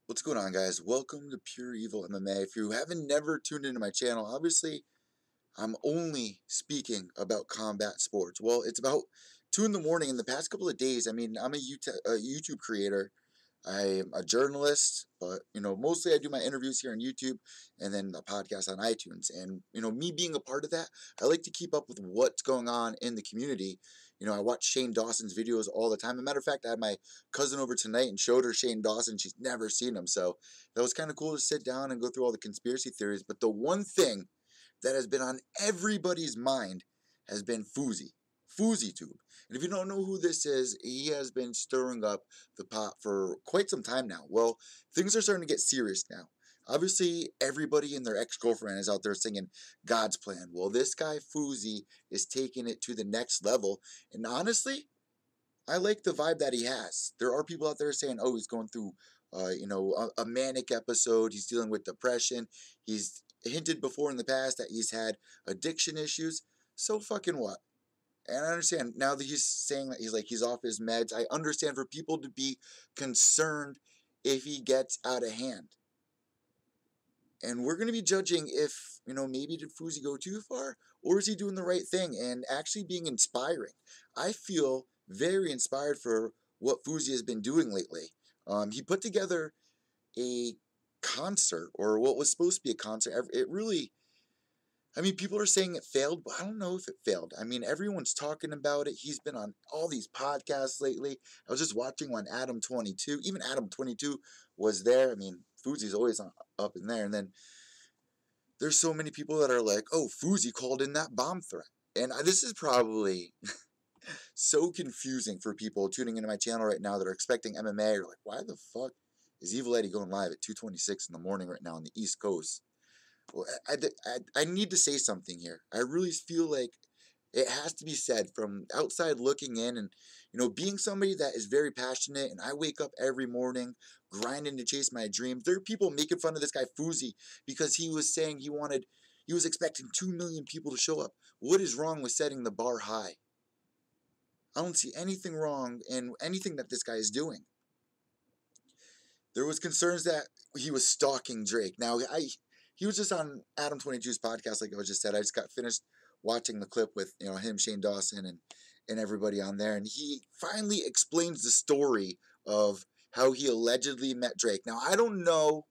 What's going on, guys? Welcome to Pure Evil MMA. If you haven't never tuned into my channel, obviously I'm only speaking about combat sports. Well, it's about 2 in the morning. In the past couple of days, I'm a YouTube creator. I'm a journalist, but mostly I do my interviews here on YouTube and then a podcast on iTunes. And me being a part of that, I like to keep up with what's going on in the community. I watch Shane Dawson's videos all the time. As a matter of fact, I had my cousin over tonight and showed her Shane Dawson. She's never seen him, so that was kind of cool to sit down and go through all the conspiracy theories. But the one thing that has been on everybody's mind has been Fousey. FouseyTube. And if you don't know who this is, he has been stirring up the pot for quite some time now. Well, things are starting to get serious now. Obviously, everybody and their ex-girlfriend is out there singing God's plan. Well, this guy, Fousey, is taking it to the next level. And honestly, I like the vibe that he has. There are people out there saying, oh, he's going through, a manic episode. He's dealing with depression. He's hinted before in the past that he's had addiction issues. So fucking what? And I understand now that he's saying that he's off his meds. I understand for people to be concerned if he gets out of hand. And we're going to be judging if, maybe did Fousey go too far? Or is he doing the right thing and actually being inspiring? I feel very inspired for what Fousey has been doing lately. He put together a concert, or what was supposed to be a concert. It really, people are saying it failed, but I don't know if it failed. Everyone's talking about it. He's been on all these podcasts lately. I was just watching one, Adam 22. Even Adam 22 was there. Fousey's always up in there. And then there's so many people that are like, oh, Fousey called in that bomb threat. And this is probably so confusing for people tuning into my channel right now that are expecting MMA. Or like, why the fuck is Evil Eddie going live at 2:26 in the morning right now on the East Coast? Well, I need to say something here. I really feel like it has to be said from outside looking in, and being somebody that is very passionate, and I wake up every morning grinding to chase my dreams. There are people making fun of this guy Fousey because he was saying he was expecting 2 million people to show up. What is wrong with setting the bar high? I don't see anything wrong in anything that this guy is doing. There was concerns that he was stalking Drake. Now, he was just on Adam 22's podcast, like I just said. I just got finished watching the clip with him, Shane Dawson, and everybody on there, and he finally explains the story of how he allegedly met Drake. Now, I don't know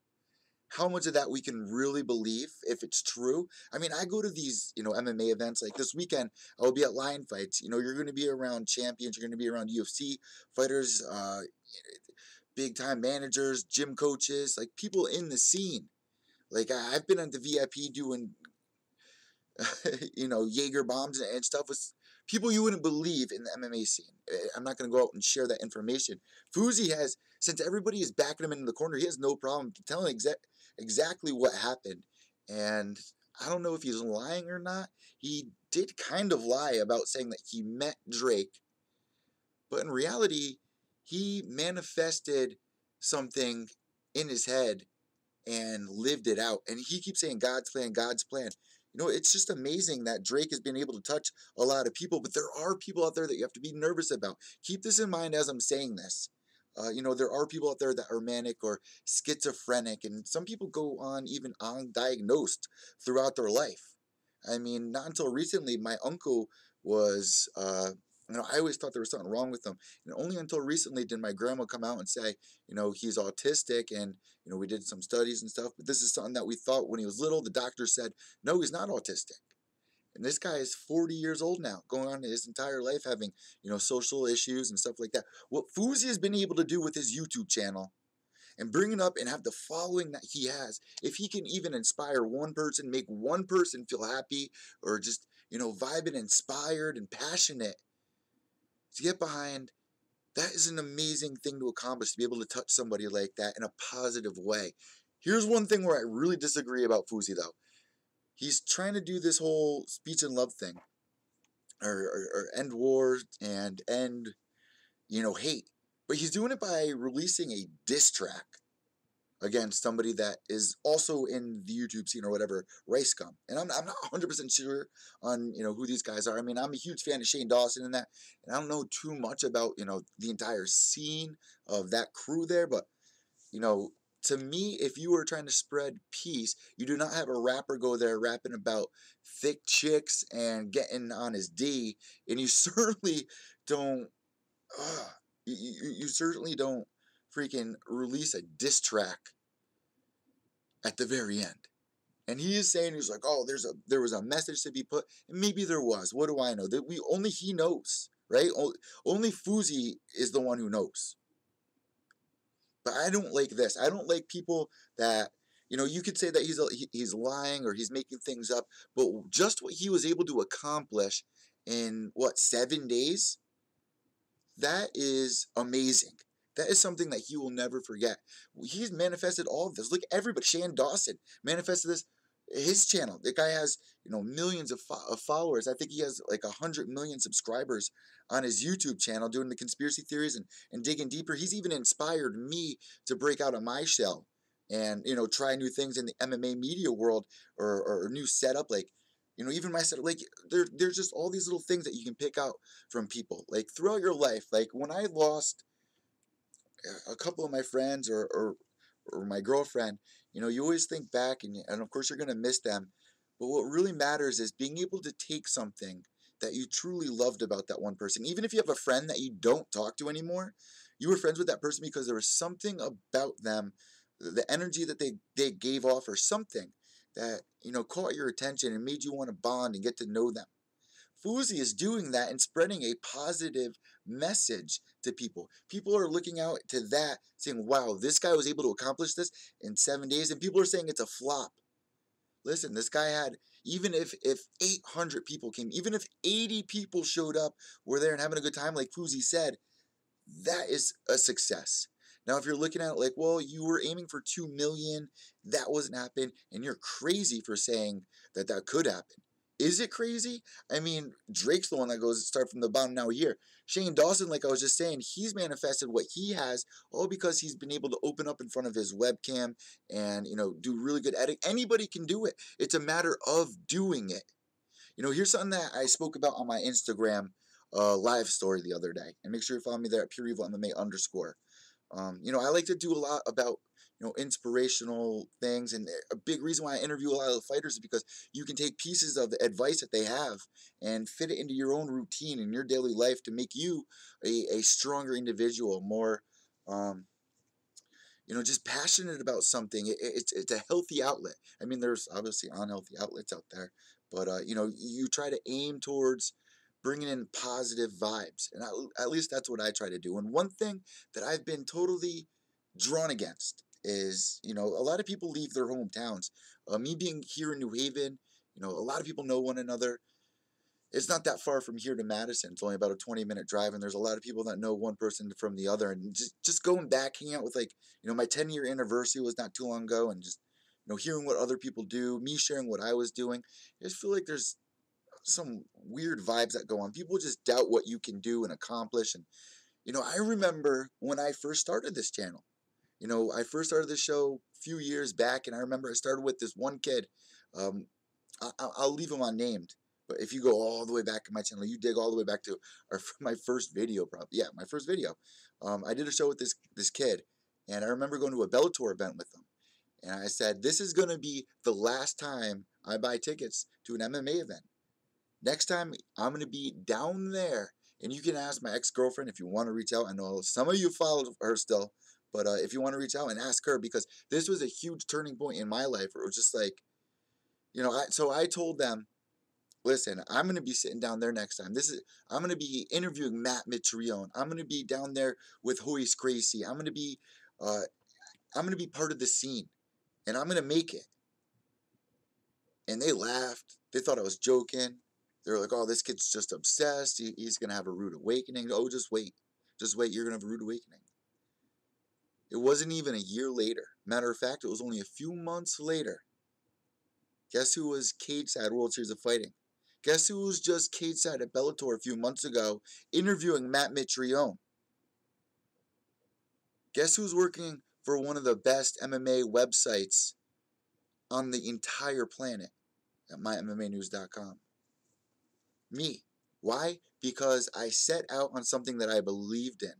how much of that we can really believe, if it's true. I go to these, MMA events. Like this weekend, I will be at Lion Fights. You're going to be around champions. You're going to be around UFC fighters, big-time managers, gym coaches, like people in the scene. Like, I've been at the VIP doing, Jaeger bombs and stuff with people you wouldn't believe in the MMA scene. I'm not going to go out and share that information. Fousey has, since everybody is backing him into the corner, he has no problem telling exactly what happened. And I don't know if he's lying or not. He did kind of lie about saying that he met Drake. But in reality, he manifested something in his head and lived it out. And he keeps saying God's plan, God's plan. It's just amazing that Drake has been able to touch a lot of people, but there are people out there that you have to be nervous about. Keep this in mind as I'm saying this. There are people out there that are manic or schizophrenic, and some people go on even undiagnosed throughout their life. Not until recently, my uncle was, I always thought there was something wrong with him. And only until recently did my grandma come out and say, he's autistic, and, we did some studies and stuff. But this is something that we thought when he was little. The doctor said, no, he's not autistic. And this guy is 40 years old now, going on his entire life having, social issues and stuff like that. What Fousey has been able to do with his YouTube channel and bring it up and have the following that he has, if he can even inspire one person, make one person feel happy or just, vibing, inspired and passionate to get behind, that is an amazing thing to accomplish, to be able to touch somebody like that in a positive way. Here's one thing where I really disagree about Fousey, though. He's trying to do this whole speech and love thing, or end war and end, hate. But he's doing it by releasing a diss track against somebody that is also in the YouTube scene or whatever, Rice Gum. And I'm not 100% sure on, who these guys are. I'm a huge fan of Shane Dawson and that, and I don't know too much about, the entire scene of that crew there, but, to me, if you are trying to spread peace, you do not have a rapper go there rapping about thick chicks and getting on his D, and you certainly don't. Uh, you certainly don't freaking release a diss track at the very end. And he is saying, he's like, oh, there was a message to be put, and maybe there was. What do I know? That we only he knows, right? Only Fousey is the one who knows. But I don't like this. I don't like people that, you could say that he's lying or he's making things up, but just what he was able to accomplish in what 7 days, that is amazing. That is something that he will never forget. He's manifested all of this. Look, everybody. Shane Dawson manifested this. His channel. The guy has millions of followers. I think he has like 100 million subscribers on his YouTube channel doing the conspiracy theories and digging deeper. He's even inspired me to break out of my shell and try new things in the MMA media world or new setup. Like even my setup. Like there's just all these little things that you can pick out from people. Like throughout your life. Like when I lost a couple of my friends or my girlfriend, you always think back and of course you're going to miss them. But what really matters is being able to take something that you truly loved about that one person. Even if you have a friend that you don't talk to anymore, you were friends with that person because there was something about them, the energy that they gave off or something that, caught your attention and made you want to bond and get to know them. Fousey is doing that and spreading a positive message to people. People are looking out to that, saying, wow, this guy was able to accomplish this in 7 days, and people are saying it's a flop. Listen, this guy had, even if 800 people came, even if 80 people showed up, were there and having a good time, like Fousey said, that is a success. Now, if you're looking at it like, well, you were aiming for 2 million, that wasn't happening, and you're crazy for saying that that could happen. Is it crazy? I mean, Drake's the one that goes start from the bottom, now here. Shane Dawson, like I was just saying, he's manifested what he has all because he's been able to open up in front of his webcam and, do really good editing. Anybody can do it. It's a matter of doing it. Here's something that I spoke about on my Instagram live story the other day. And make sure you follow me there at Pure Evil MMA _. I like to do a lot about, inspirational things. And a big reason why I interview a lot of the fighters is because you can take pieces of the advice that they have and fit it into your own routine in your daily life to make you a stronger individual, more, just passionate about something. It's a healthy outlet. I mean, there's obviously unhealthy outlets out there, but, you try to aim towards bringing in positive vibes. And at least that's what I try to do. And one thing that I've been totally drawn against is, a lot of people leave their hometowns. Me being here in New Haven, a lot of people know one another. It's not that far from here to Madison. It's only about a 20-minute drive, and there's a lot of people that know one person from the other. And just going back, hanging out with, like, my 10-year anniversary was not too long ago, and just, hearing what other people do, me sharing what I was doing. I just feel like there's some weird vibes that go on. People just doubt what you can do and accomplish. And, I remember when I first started this channel. I first started the show a few years back, and I remember I started with this one kid. I'll leave him unnamed, but if you go all the way back in my channel, you dig all the way back to my first video, probably. Yeah, my first video. I did a show with this kid, and I remember going to a Bellator event with him. And I said, this is going to be the last time I buy tickets to an MMA event. Next time, I'm going to be down there. And you can ask my ex-girlfriend if you want to reach out. I know some of you followed her still. But if you want to reach out and ask her, because this was a huge turning point in my life where it was just like, so I told them, listen, I'm going to be sitting down there next time. I'm going to be interviewing Matt Mitrione. I'm going to be down there with Royce Gracie. I'm going to be part of the scene, and I'm going to make it. And they laughed. They thought I was joking. They were like, oh, this kid's just obsessed. He's going to have a rude awakening. Oh, just wait. Just wait. You're going to have a rude awakening. It wasn't even a year later. Matter of fact, it was only a few months later. Guess who was cage side World Series of Fighting? Guess who was just cage side at Bellator a few months ago interviewing Matt Mitrione? Guess who's working for one of the best MMA websites on the entire planet at mymmanews.com? Me. Why? Because I set out on something that I believed in.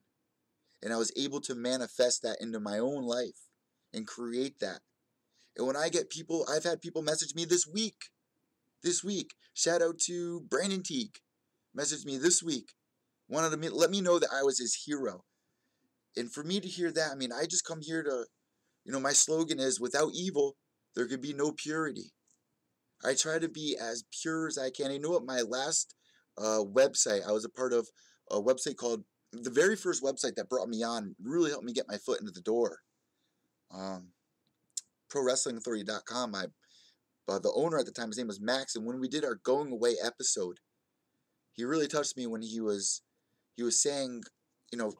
And I was able to manifest that into my own life. and create that. And when I get people, I've had people message me this week. Shout out to Brandon Teague. Messaged me this week. Wanted to let me know that I was his hero. And for me to hear that, I mean, I just come here to, my slogan is, without evil, there could be no purity. I try to be as pure as I can. You know what? My last website, I was a part of a website called, the very first website that brought me on, really helped me get my foot into the door. ProWrestlingAuthority.com. The owner at the time, his name was Max, and when we did our going away episode, he really touched me when he was saying,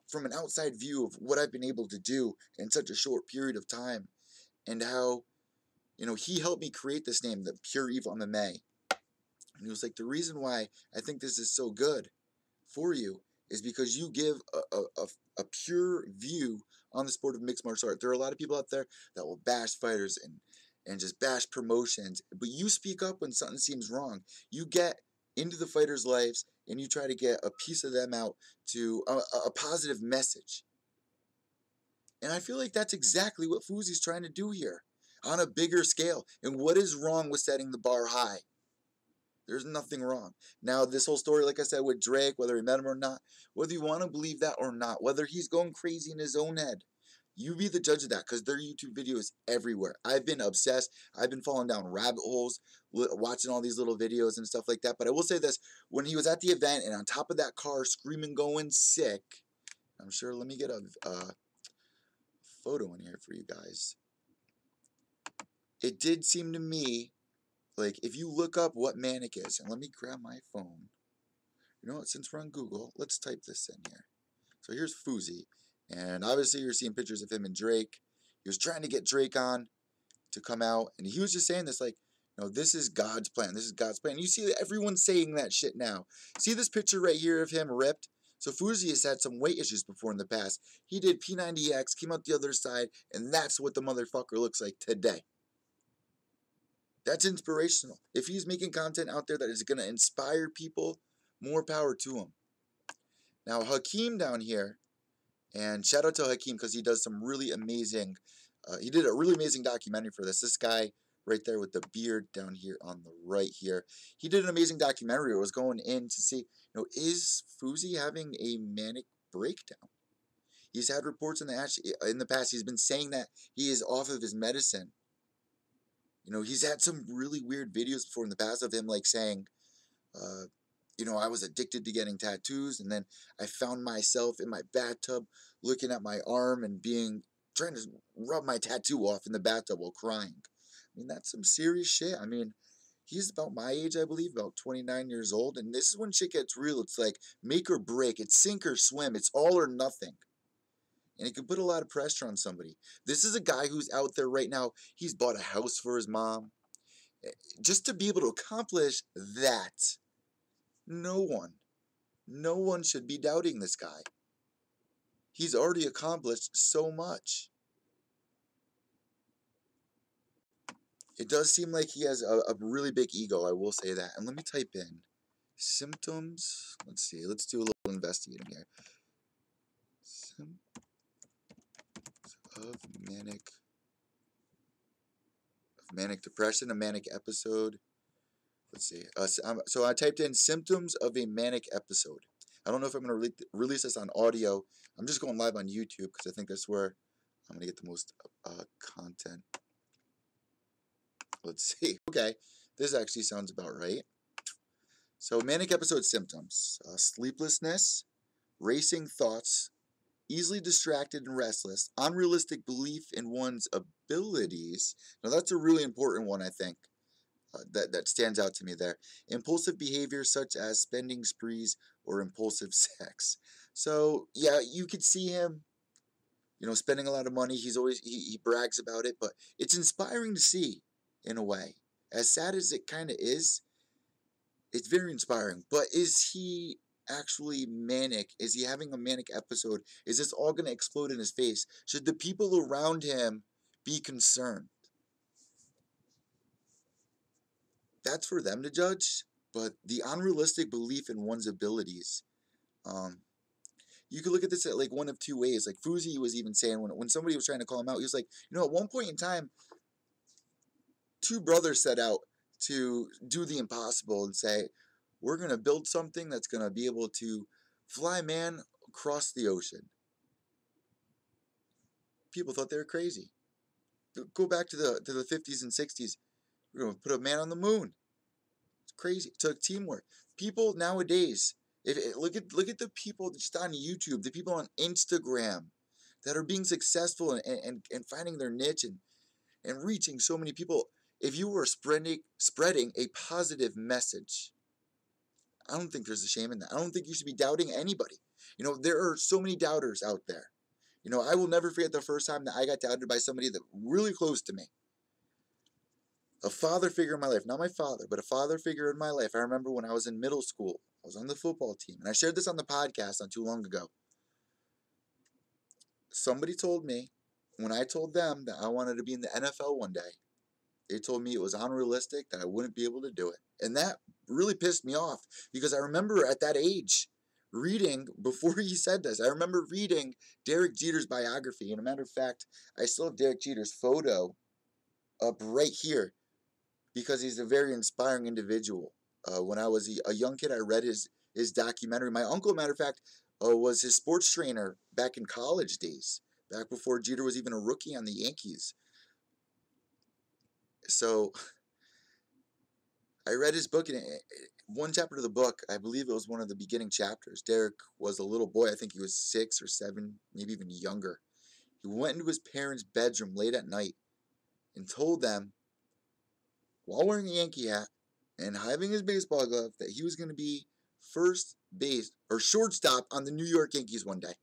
from an outside view of what I've been able to do in such a short period of time, and how, he helped me create this name, the Pure Evil MMA. And he was like, the reason why I think this is so good for you is because you give a pure view on the sport of mixed martial art. There are a lot of people out there that will bash fighters and just bash promotions, but you speak up when something seems wrong. You get into the fighters' lives and you try to get a piece of them out to a positive message. And I feel like that's exactly what Fousey's trying to do here on a bigger scale. And what is wrong with setting the bar high? There's nothing wrong. Now, this whole story, like I said, with Drake, whether he met him or not, whether you want to believe that or not, whether he's going crazy in his own head, you be the judge of that, because their YouTube videos everywhere. I've been obsessed. I've been falling down rabbit holes, watching all these little videos and stuff like that. But I will say this, when he was at the event and on top of that car screaming, going sick, I'm sure, let me get a photo in here for you guys. It did seem to me like, if you look up what Manic is, and let me grab my phone. You know what, since we're on Google, let's type this in here. So here's Fousey, and obviously you're seeing pictures of him and Drake. He was trying to get Drake on to come out, and he was just saying this like, this is God's plan. This is God's plan. You see everyone saying that shit now. See this picture right here of him ripped? So Fousey has had some weight issues before in the past. He did P90X, came out the other side, and that's what the motherfucker looks like today. That's inspirational. If he's making content out there that is going to inspire people, more power to him. Now, Hakeem down here, and shout out to Hakeem because he does some really amazing, he did a really amazing documentary for this. This guy right there with the beard down here on the right here, he did an amazing documentary. I was going in to see, is Fousey having a manic breakdown? He's had reports in the past, he's been saying that he is off of his medicine. He's had some really weird videos before in the past of him like saying, I was addicted to getting tattoos, and then I found myself in my bathtub looking at my arm and trying to rub my tattoo off in the bathtub while crying. I mean, that's some serious shit. I mean, he's about my age, I believe, about 29 years old, and this is when shit gets real. It's like make or break. It's sink or swim. It's all or nothing. And it can put a lot of pressure on somebody. This is a guy who's out there right now. He's bought a house for his mom. Just to be able to accomplish that, no one should be doubting this guy. He's already accomplished so much. It does seem like he has a really big ego, I will say that. And let me type in symptoms. Let's see. Let's do a little investigating here. Symptoms of manic depression, a manic episode. Let's see. So I typed in symptoms of a manic episode. I don't know if I'm going to release this on audio. I'm just going live on YouTube because I think that's where I'm going to get the most content. Let's see. Okay, this actually sounds about right. So manic episode symptoms: sleeplessness, racing thoughts, easily distracted and restless, unrealistic belief in one's abilities. Now that's a really important one, I think. That stands out to me there. Impulsive behavior such as spending sprees or impulsive sex. So yeah, you could see him, spending a lot of money. He brags about it, but it's inspiring to see in a way. As sad as it kind of is, it's very inspiring. But is he actually manic? Is he having a manic episode? Is this all going to explode in his face? Should the people around him be concerned? That's for them to judge. But the unrealistic belief in one's abilities, you could look at this at like one of two ways. Like Fousey was even saying when somebody was trying to call him out, he was like, at one point in time, two brothers set out to do the impossible and say, we're going to build something that's going to be able to fly man across the ocean. People thought they were crazy. Go back to the 50s and 60s. We're going to put a man on the moon. It's crazy. It took teamwork. People nowadays, look at the people just on YouTube, the people on Instagram that are being successful and finding their niche and reaching so many people. If you were spreading a positive message, I don't think there's a shame in that. I don't think you should be doubting anybody. There are so many doubters out there. I will never forget the first time that I got doubted by somebody that really close to me. A father figure in my life, not my father, but a father figure in my life. I remember when I was in middle school, I was on the football team, and I shared this on the podcast not too long ago. Somebody told me, when I told them that I wanted to be in the NFL one day, they told me it was unrealistic, that I wouldn't be able to do it. And that really pissed me off, because I remember at that age reading, before he said this, I remember reading Derek Jeter's biography. And a matter of fact, I still have Derek Jeter's photo up right here, because he's a very inspiring individual. When I was a young kid, I read his documentary. My uncle, matter of fact, was his sports trainer back in college days, back before Jeter was even a rookie on the Yankees. So I read his book, and one chapter of the book, I believe it was one of the beginning chapters. Derek was a little boy. I think he was 6 or 7, maybe even younger. He went into his parents' bedroom late at night and told them, while wearing a Yankee hat and having his baseball glove, that he was going to be first base or shortstop on the New York Yankees one day.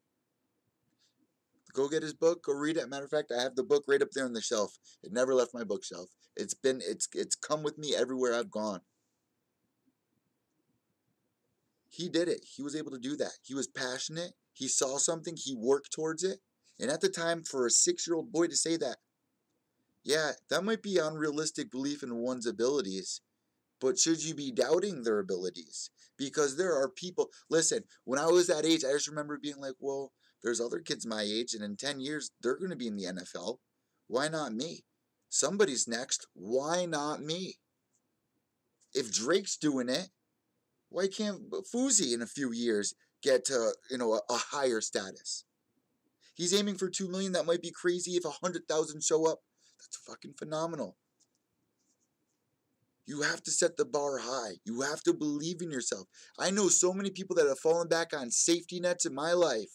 Go get his book, go read it. Matter of fact, I have the book right up there on the shelf. It never left my bookshelf. It's come with me everywhere I've gone. He did it. He was able to do that. He was passionate. He saw something. He worked towards it. And at the time, for a 6-year-old boy to say that, yeah, that might be unrealistic belief in one's abilities, but should you be doubting their abilities? Because there are people, listen, when I was that age, I just remember being like, well, there's other kids my age, and in 10 years, they're going to be in the NFL. Why not me? Somebody's next. Why not me? If Drake's doing it, why can't Fousey in a few years get to, a higher status? He's aiming for 2 million. That might be crazy. If 100,000 show up, that's fucking phenomenal. You have to set the bar high. You have to believe in yourself. I know so many people that have fallen back on safety nets in my life.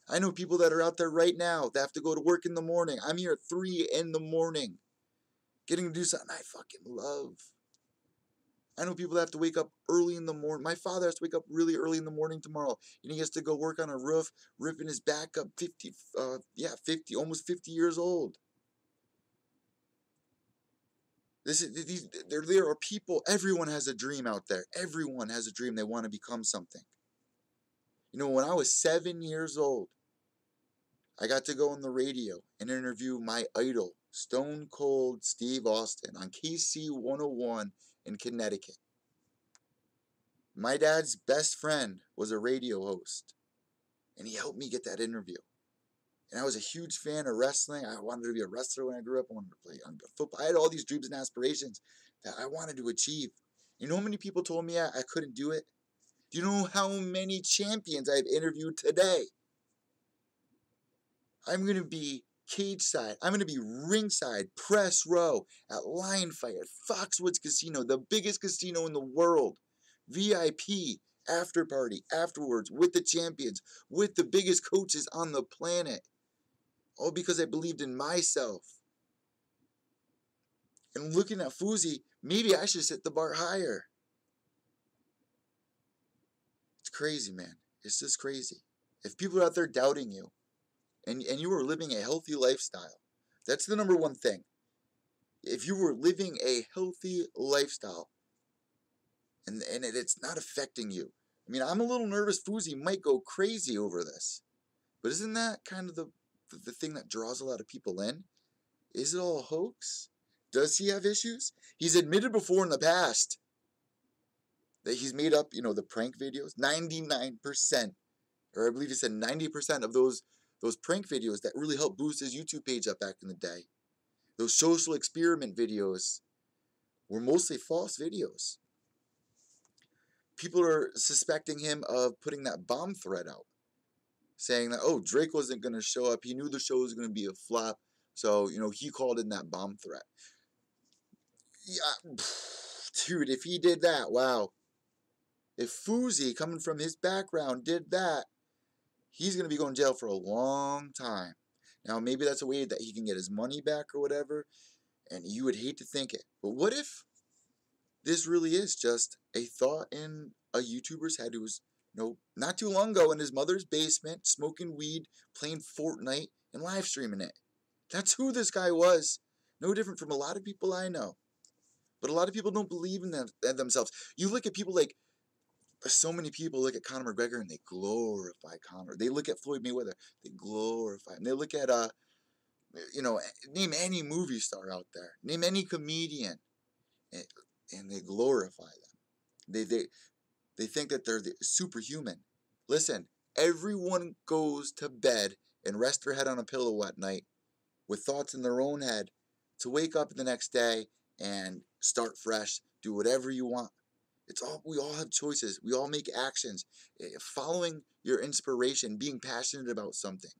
I know people that are out there right now that have to go to work in the morning. I'm here at 3 in the morning, getting to do something I fucking love. I know people that have to wake up early in the morning. My father has to wake up really early in the morning tomorrow, and he has to go work on a roof, ripping his back up 50, almost 50 years old. There are people, everyone has a dream out there. Everyone has a dream. They want to become something. When I was 7 years old, I got to go on the radio and interview my idol, Stone Cold Steve Austin, on KC 101 in Connecticut. My dad's best friend was a radio host, and he helped me get that interview. And I was a huge fan of wrestling. I wanted to be a wrestler when I grew up. I wanted to play football. I had all these dreams and aspirations that I wanted to achieve. You know how many people told me I couldn't do it? Do you know how many champions I've interviewed today? I'm going to be cage side. I'm going to be ringside, press row, at Lion Fight, at Foxwoods Casino, the biggest casino in the world. VIP, after party, afterwards, with the champions, with the biggest coaches on the planet. All because I believed in myself. And looking at Fousey, maybe I should set the bar higher. It's crazy, man. It's just crazy. If people are out there doubting you, and you are living a healthy lifestyle, that's the number one thing. If you were living a healthy lifestyle, and it's not affecting you. I mean, I'm a little nervous Fousey might go crazy over this. But isn't that kind of the thing that draws a lot of people in? Is it all a hoax? Does he have issues? He's admitted before in the past that he's made up, the prank videos. 99% or I believe he said 90% of those prank videos that really helped boost his YouTube page up back in the day, those social experiment videos, were mostly false videos. People are suspecting him of putting that bomb threat out, saying that, oh, Drake wasn't going to show up. He knew the show was going to be a flop. So, he called in that bomb threat. Yeah, dude, if he did that, wow. If Fousey, coming from his background, did that, he's going to be going to jail for a long time. Now, maybe that's a way that he can get his money back or whatever, and you would hate to think it. But what if this really is just a thought in a YouTuber's head who was, not too long ago in his mother's basement, smoking weed, playing Fortnite, and live streaming it? That's who this guy was. No different from a lot of people I know. But a lot of people don't believe in themselves. You look at people like, so many people look at Conor McGregor and they glorify Conor. They look at Floyd Mayweather, they glorify him. They look at, name any movie star out there, name any comedian, and they glorify them. They think that they're superhuman. Listen, everyone goes to bed and rest their head on a pillow at night with thoughts in their own head to wake up the next day and start fresh, do whatever you want. We all have choices. We all make actions. Following your inspiration, being passionate about something.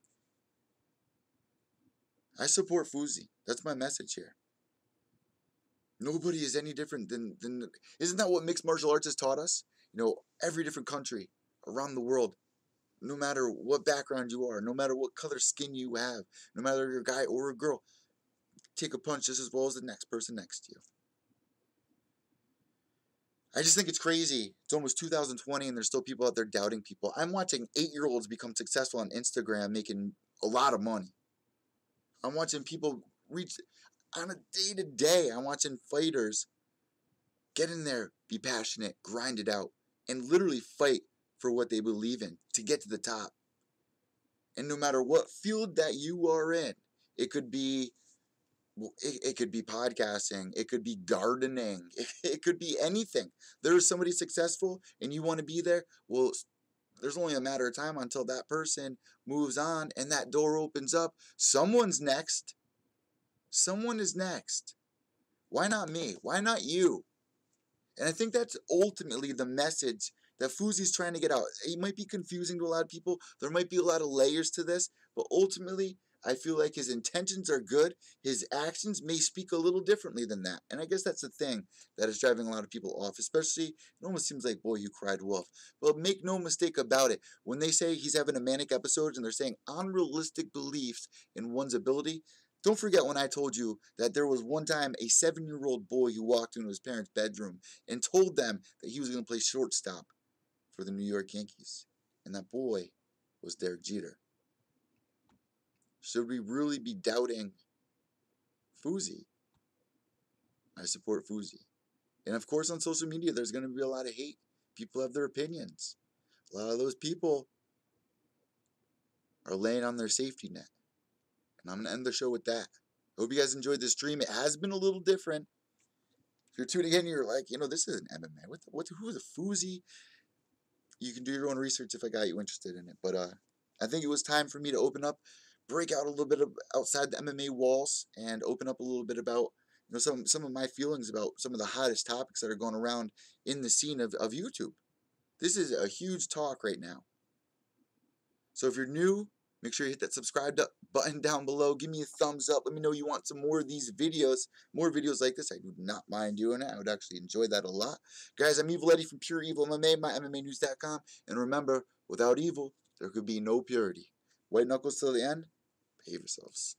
I support Fousey. That's my message here. Nobody is any different than isn't that what mixed martial arts has taught us? Every different country around the world, no matter what background you are, no matter what color skin you have, no matter if you're a guy or a girl, take a punch just as well as the next person next to you. I just think it's crazy. It's almost 2020 and there's still people out there doubting people. I'm watching 8-year-olds become successful on Instagram making a lot of money. I'm watching people reach on a day-to-day. I'm watching fighters get in there, be passionate, grind it out, and literally fight for what they believe in to get to the top. And no matter what field that you are in, it could be podcasting, it could be gardening, it could be anything. There's somebody successful and you want to be there. Well, there's only a matter of time until that person moves on and that door opens up. Someone's next. Someone is next. Why not me? Why not you? And I think that's ultimately the message that Fousey's trying to get out. It might be confusing to a lot of people. There might be a lot of layers to this, but ultimately, I feel like his intentions are good. His actions may speak a little differently than that. And I guess that's the thing that is driving a lot of people off, especially, it almost seems like Boy Who Cried Wolf. But make no mistake about it. When they say he's having a manic episode and they're saying unrealistic beliefs in one's ability, don't forget when I told you that there was one time a 7-year-old boy who walked into his parents' bedroom and told them that he was going to play shortstop for the New York Yankees. And that boy was Derek Jeter. Should we really be doubting Fousey? I support Fousey. And of course on social media there's going to be a lot of hate. People have their opinions. A lot of those people are laying on their safety net. And I'm going to end the show with that. Hope you guys enjoyed this stream. It has been a little different. If you're tuning in, you're like, this isn't MMA. Who is a Fousey? You can do your own research if I got you interested in it. But I think it was time for me to open up, break out a little bit outside the MMA walls, and open up a little bit about some of my feelings about some of the hottest topics that are going around in the scene of YouTube. This is a huge talk right now. So if you're new, make sure you hit that subscribe button down below. Give me a thumbs up. Let me know you want some more of these videos, more videos like this. I do not mind doing it. I would actually enjoy that a lot. Guys, I'm Evil Eddie from Pure Evil MMA, MyMMAnews.com. And remember, without evil, there could be no purity. White knuckles till the end. Behave yourselves.